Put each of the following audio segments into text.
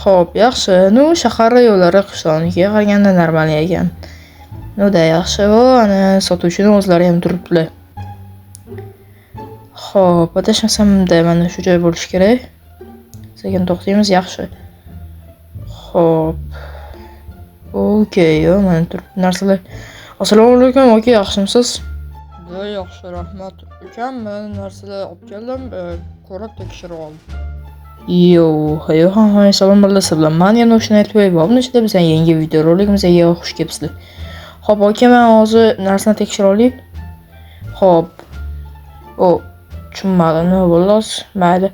Xo'p, yaxshi. Nu shahar yo'llari qishloqnikiga qaraganda normal ekan. Nu-da yaxshi. Ana sotuvchining o'zlari ham turibdilar. Xo'p, adashmasam-da mana shu joy bo'lishi kerak. Sekin to'xtaymiz, yaxshi. Xo'p. Okey, mana turibdi narsalar. Assalomu alaykum, aka, yaxshimisiz? Juda yaxshi, rahmat. Ukam men narsalar olib keldim, ko'rib tekshirib oldim. Salom bilasizlar. Men yana o'shani aytib qo'yib, ichida bizning yangi videorolikimizga xush kelibsizlar. Xo'p, aka, men hozir narsani tekshirib olay. Xo'p. Tushunmadim, xolos, mayli.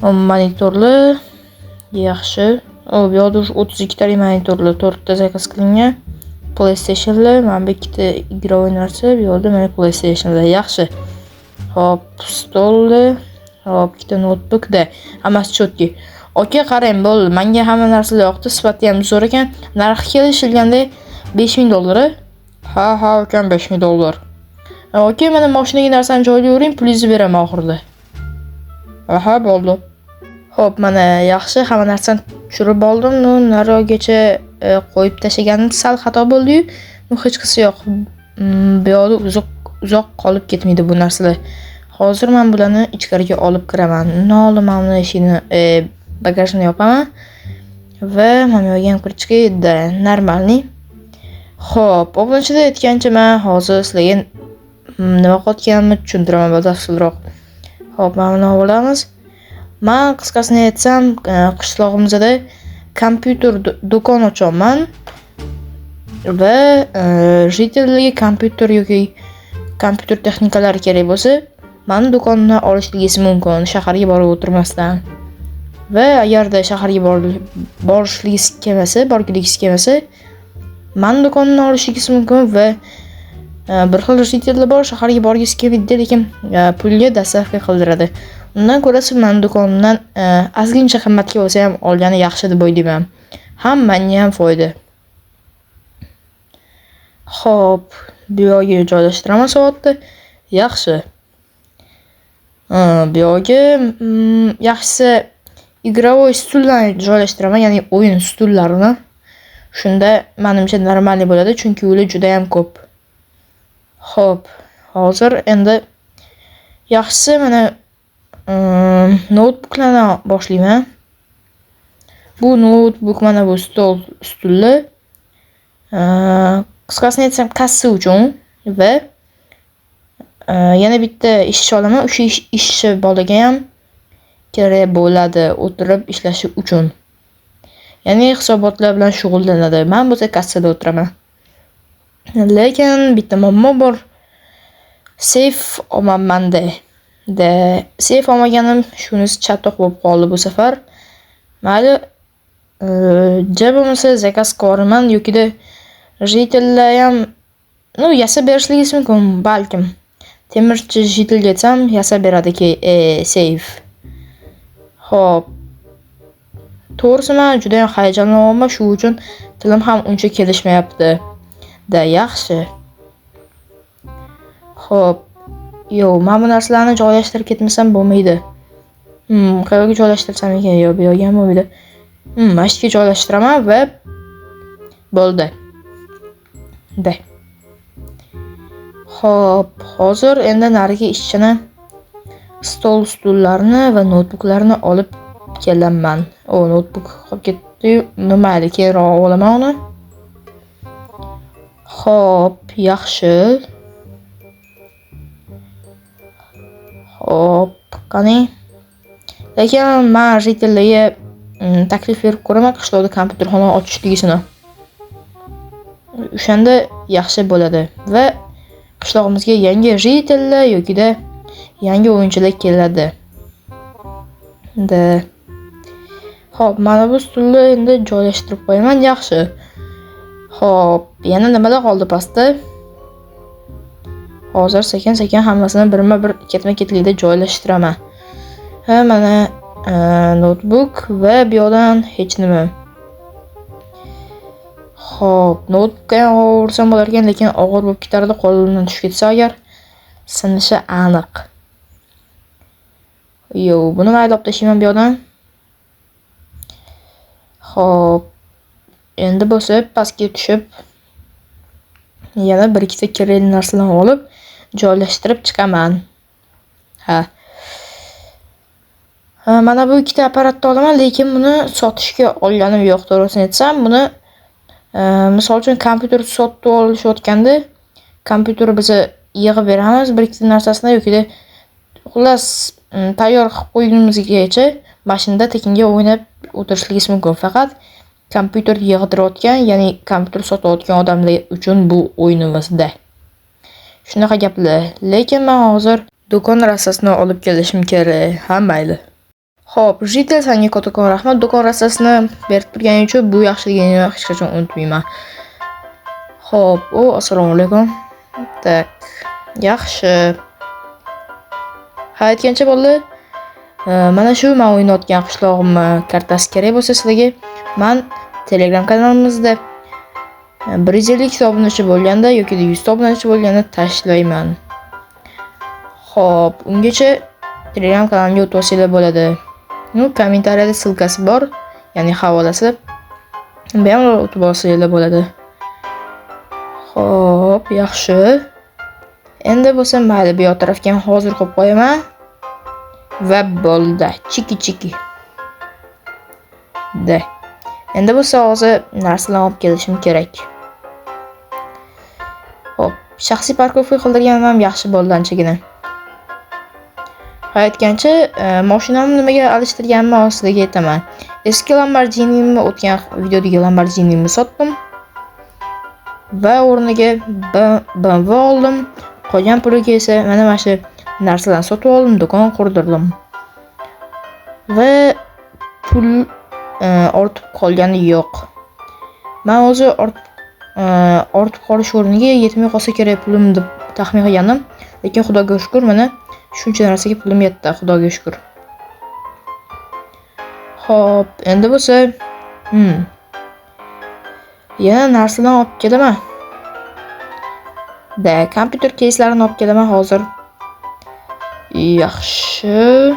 Monitorlar yaxshi. Bu yerda 32 talik monitorlar, 4 ta zakaz qilingan. PlayStationlar, mana bu ikkita игровой narsa, bu yerda mana PlayStationlar yaxshi. Xo'p, stollar, xo'p, ikkita notebookda, hammasi chotki. Aka, qarang, bo'ldi. Menga hamma narsalar yoqdi, sifati ham zo'r ekan. Narxi kelishilganda $5000. Ha, ukam $5000. Aka, mana mashinaga narsani joylayvering, pulingizni beraman oxirida. Aha, bo'ldi. Xo'p, mana yaxshi, hamma narsani tushirib oldim. Narigacha qo'yib tashlaganim sal xato bo'ldi-yu. Hech qisi yo'q. Bu yerda uzoq qolib ketmaydi bu narsalar. Hozir men bularni ichkariga olib kiraman. Mana ishini bagajni yopaman va mana bu ham kirchkida normalniy. Xo'p, obunachilar aytgancha men hozir sizlarga nima qotganini tushuntiraman batafsilroq. Xo'p, mana buni olamiz. Men qisqasini aytsam, qishlog'imizda kompyuter do'kon ochaman va jitellarga kompyuter yoki kompyuter texnikalari kerak bo'lsa, meni do'konimdan olishligingiz mumkin, shaharga borib o'tirmasdan. Va agarda shaharga borishligingiz kelmasa, meni do'konimdan olishingiz mumkin va bir xil jitellar bor, shaharga borgingiz kelmaydi, lekin pulga dastavka qildiradi. Undan ko'ra siz meni do'konimdan ozgincha qimmatga bo'lsa ham olgani yaxshi deb o'ylayman. Ham menga ham foyda. Xo'p, bu yerga joylashtiraman soatni. Yaxshi. Bu yerga yaxshisi игровой stullarni joylashtiraman, ya'ni o'yin stullarini. Shunda menimcha normalniy bo'ladi, chunki ular juda ham ko'p. Xo'p, hozir endi yaxshisi mana notebooklardan boshlayman. Bu notebook mana bu stullar. Qisqasini aytsam, kassa uchun va yana bitta ishchi olaman. O'sha ishchi bolaga ham kerak bo'ladi o'tirib ishlashi uchun. Ya'ni hisobotlar bilan shug'ullanadi. Men bo'lsa kassada o'tiraman. Lekin bitta muammo bor. Seyf olmanmanda. Seyf olmaganim shunisi chatoq bo'lib qoldi bu safar. Mayli, bo'lmasa zakaz qo'raman yoki-da jitellar ham yasab berishligingiz mumkin, balkim. Temirchi jitilga aytsam, yasab beradi seyf. Xo'p. To'g'risi men juda ham hayajonlanaman, shu uchun tilim ham uncha kelishmayapti. Yaxshi. Xo'p. Men bu narsalarni joylashtirib ketmasam bo'lmaydi. Qayerga joylashtirsam ekan? Bu yerga ham bo'lmaydi. Mana shu yerga joylashtiraman va bo'ldi. Xo'p, hozir endi narigi ishchini stullarni va notebooklarni olib kelaman. Notebook qolib ketdi. Mayli, keyinroq olaman uni. Xo'p, yaxshi. Xo'p, qani. Lekin men jitellarga taklif berib ko'raman qishloqda kompyuterxona ochishligisini. O'shanda yaxshi bo'ladi va qishlog'imizga yangi jitellar yoki-da yangi o'yinchilar keladi. Xo'p, mana bu stulni endi joylashtirib qo'yaman, yaxshi. Xo'p, yana nimalar qoldi pastda? Hozir sekin-sekin hammasini birma-bir ketma-ketlikda joylashtiraman. Mana notebook va bu yerdan hech nima. Xo'p, notebookga ursam bo'lar ekan, lekin og'ir bo'lib ketardi, qo'limdan tushib ketsa agar sinishi aniq. Buni mayli olib tashlayman bu yerdan. Xo'p, endi bo'lsa pastga tushib yana bir ikkita kerakli narsalarni olib joylashtirib chiqaman. Mana bu ikkita apparatni olaman, lekin buni sotishga olganim yo'q, to'g'risini aytsam. Buni misol uchun kompyuter sotib olishayotganda kompyuter biz yig'ib beramiz bir ikkita narsasini yoki xullas tayyor qilib qo'ygunimizgacha mashinada tekinga o'ynab o'tirishligingiz mumkin. Faqat kompyuter yig'dirayotgan, ya'ni kompyuter sotayotgan odamlar uchun bu o'yinimizda. Shunaqa gaplar. Lekin men hozir do'kon rassasini olib kelishim kerak. Ha, mayli. Xo'p, Jitel senga kattakon rahmat. Do'kon rassasini berib turganing uchun bu yaxshiligingni hech qachon unutmayman. Xo'p, assalomu alaykum. Tak, yaxshi. Ha, aytgancha bolalar, mana shu men o'ynayotgan qishlog'imni kartasi kerak bo'lsa sizlarga, men Telegram kanalimizda 150 ta obunachi bo'lganda yoki 100 ta obunachi bo'lganda tashlayman. Xo'p, ungacha Telegram kanalimga o'tib olsanglar bo'ladi. Kommentariyada silkasi bor, ya'ni havolasi. Bemalol o'tib olsanglar bo'ladi. Xo'p, yaxshi. Endi bo'lsa mayli, bu yoq tarafga ham hozir qo'yib qo'yaman. Va bo'ldi. Chiki. Da. Endi bo'lsa hozir narsalarni olib kelishim kerak. Xo'p, shaxsiy parkovka qildirganim ham yaxshi bo'ldi anchagina. Aytgancha, mashinamni nimaga alishtirganimni sizlarga aytaman. Eski Lamborghinimni o'tgan videodagi Lamborghinimni sotdim va o'rniga BMW oldim. Qolgan puliga esa mana shu narsalarni sotib oldim, do'kon qurdirdim. Va pul ortib qolgani yo'q. Men o'zi ortib qolish o'rniga yetmay qolsa kerak pulim deb taxmin qilgandim, lekin Xudoga shukr, mana shuncha narsaga pulim yetdi, Xudoga shukr. Xo'p, endi bo'lsa yana narsalarni olib kelaman. Kompyuter keyslarini olib kelaman hozir. Yaxshi.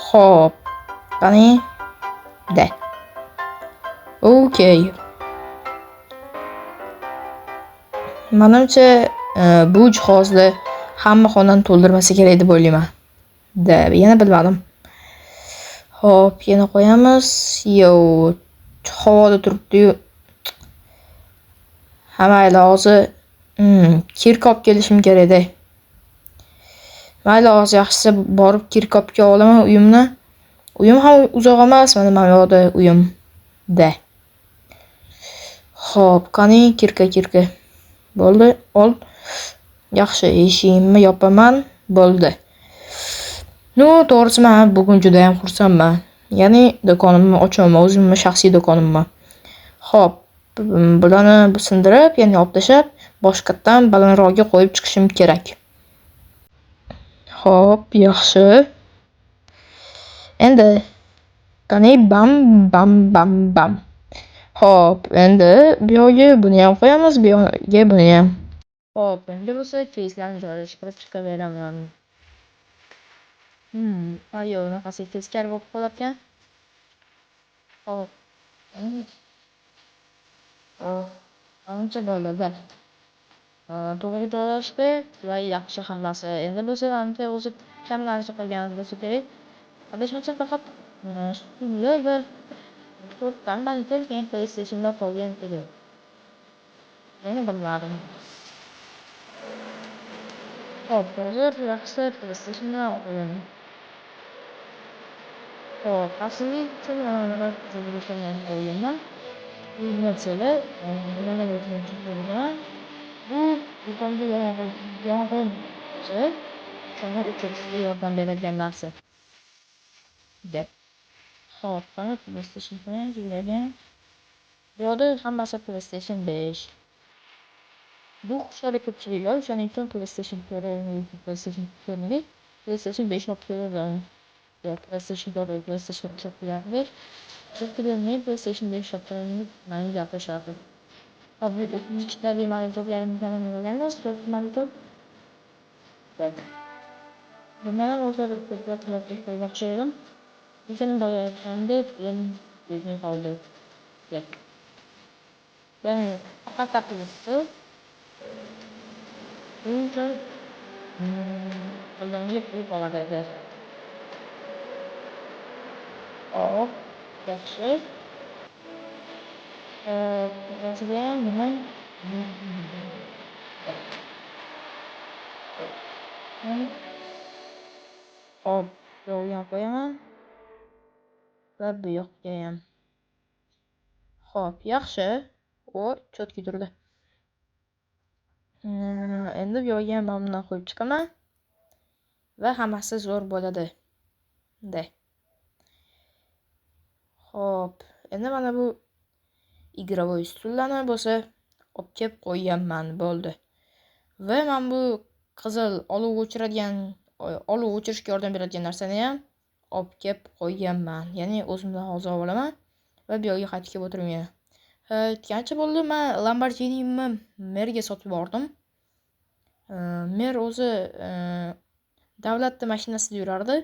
Xo'p, qani? Okay. Menimcha bu jihozlar hamma xonani to'ldirmasa kerak deb o'ylayman. Yana bilmadim. Xo'p, yana qo'yamiz. Havoda turibdi-yu. Mayli, hozir kirka olib kelishim kerak-da. Mayli, hozir yaxshisi borib kirka olib kela olaman uyimni. Uyim ham uzoq emas, mana yoqda uyim. Xo'p, qani kirka. Bo'ldi, ol. Yaxshi, eshigimni yopaman. Bo'ldi. To'g'risi men bugun juda ham xursandman. Ya'ni do'konimni ochaman, o'zimni shaxsiy do'konimni. Xo'p, bularni sindirib, ya'ni olib tashlab, boshqatdan balandroqga qo'yib chiqishim kerak. Xo'p, yaxshi. Endi qani bam. Xo'p, endi bu yo'lga buni ham qo'yamiz, bu yo'lga buni ham. Xo'p, endi bo'lsa feyslarni joylashtirib chiqaveraman. Ayo, naqasi teskari bo'lib qolyapti. Xo'p. Ancha bo'ldi. To'g'ri joylashdi va yaxshi hammasi. Endi bo'lsa ancha o'zi kamlanish qilgan bo'lsa kerak. Adashmasam faqat stullar va to'rtdan balki keyin PlayStation'da qolgan edi. Meni bilmadim. Xo'p, hozir yaxshi PlayStation'da o'yin. Xo'p, asli uchun nima qilgan o'yindan narsalar nima bo'lgan. Bu do'konga yong'in sana uchun yordam beradigan narsa. Xo'p, qani PlayStation 5 julagan. Bu yerda hammasi PlayStation 5. Bu xushalik ko'pchiliklar o'shaning uchun PlayStation 5 olib keladi. PlayStation 4, PlayStation 5. Chunki PlayStation 5 sotganini meni gapirishardi. Hozir ikkita monitor yarimdan monitor. Bundan o'zaro ko'proq yaxshi edim. Bizim doyasında bizim oldu. Ben fakat takılısı. Bunun kullanıcı bir olabilir. O yaxshi. Mesela nima? Hop, bu yoqqa qo'yaman va bu yoqqa ham. Hop, yaxshi. O, cho'tki turdi. Endi bu yoqqa ham mana bundan qo'yib chiqaman va hammasi zo'r bo'ladi. De. Hop, endi mana bu игровой stullarni bo'lsa olib kelib qo'yganman, bo'ldi. Va men bu qizil olov o'chirishga yordam beradigan narsani ham olib kelib qo'yganman. Ya'ni o'zim bilan hozir olaman va bu yoqqa qaytib kelib o'tiraman. Qancha bo'ldi? Men Lamborghinimni merga sotib bordim. Mer o'zi davlatning mashinasida yurardi.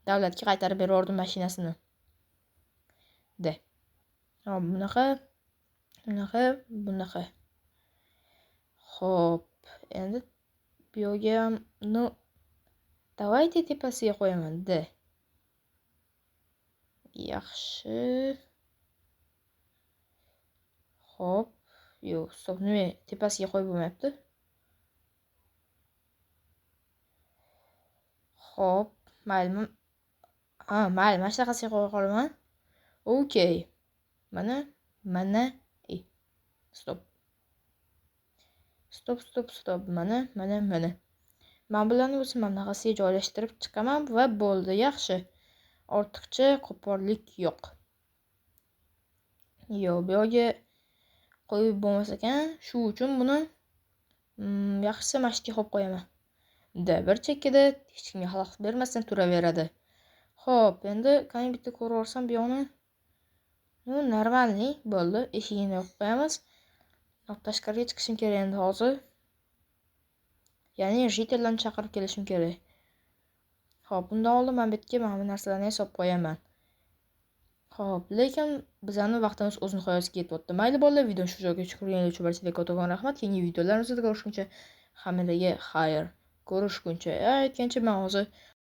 Davlatga qaytarib berardim mashinasini. De. Hop, bunaqa. Hop, endi bu yoqqa ham давайте tepasiga qo'yaman. De. Yaxshi. Hop, yo'q, stop, nima tepasiga qo'yib bo'lmayapti. Hop, mayli. Mayli, mana shunaqasiga qo'ya qolaman. Okey. Mana. Stop. Mana. Men bularni o'zim bunaqasiga joylashtirib chiqaman va bo'ldi, yaxshi. Ortiqcha qo'pollik yo'q. Yo'q, bu yoqqa qo'yib bo'lmas ekan. Shu uchun buni yaxshisi mashqga qo'yib qo'yaman. Bir chekkada hech kimga xalaqit bermasdan turaveradi. Hop, endi qani bitta ko'rib olsam bu yoqni. Normalniy bo'ldi. Eshigini yopib qo'yamiz. Tashqariga chiqishim kerak endi hozir. Ya'ni jitellarni chaqirib kelishim kerak. Hop, bundan oldin men bitga mana bu narsalarni hisob qo'yaman. Hop, lekin bizning vaqtimiz o'z nihoyasiga yetyapti. Mayli bolalar, videoni shu joyga ko'rganingiz uchun barchaga kattakon rahmat. Keyingi videolarimizda ko'rishguncha hammalarga xayr. Ko'rishguncha aytgancha men hozir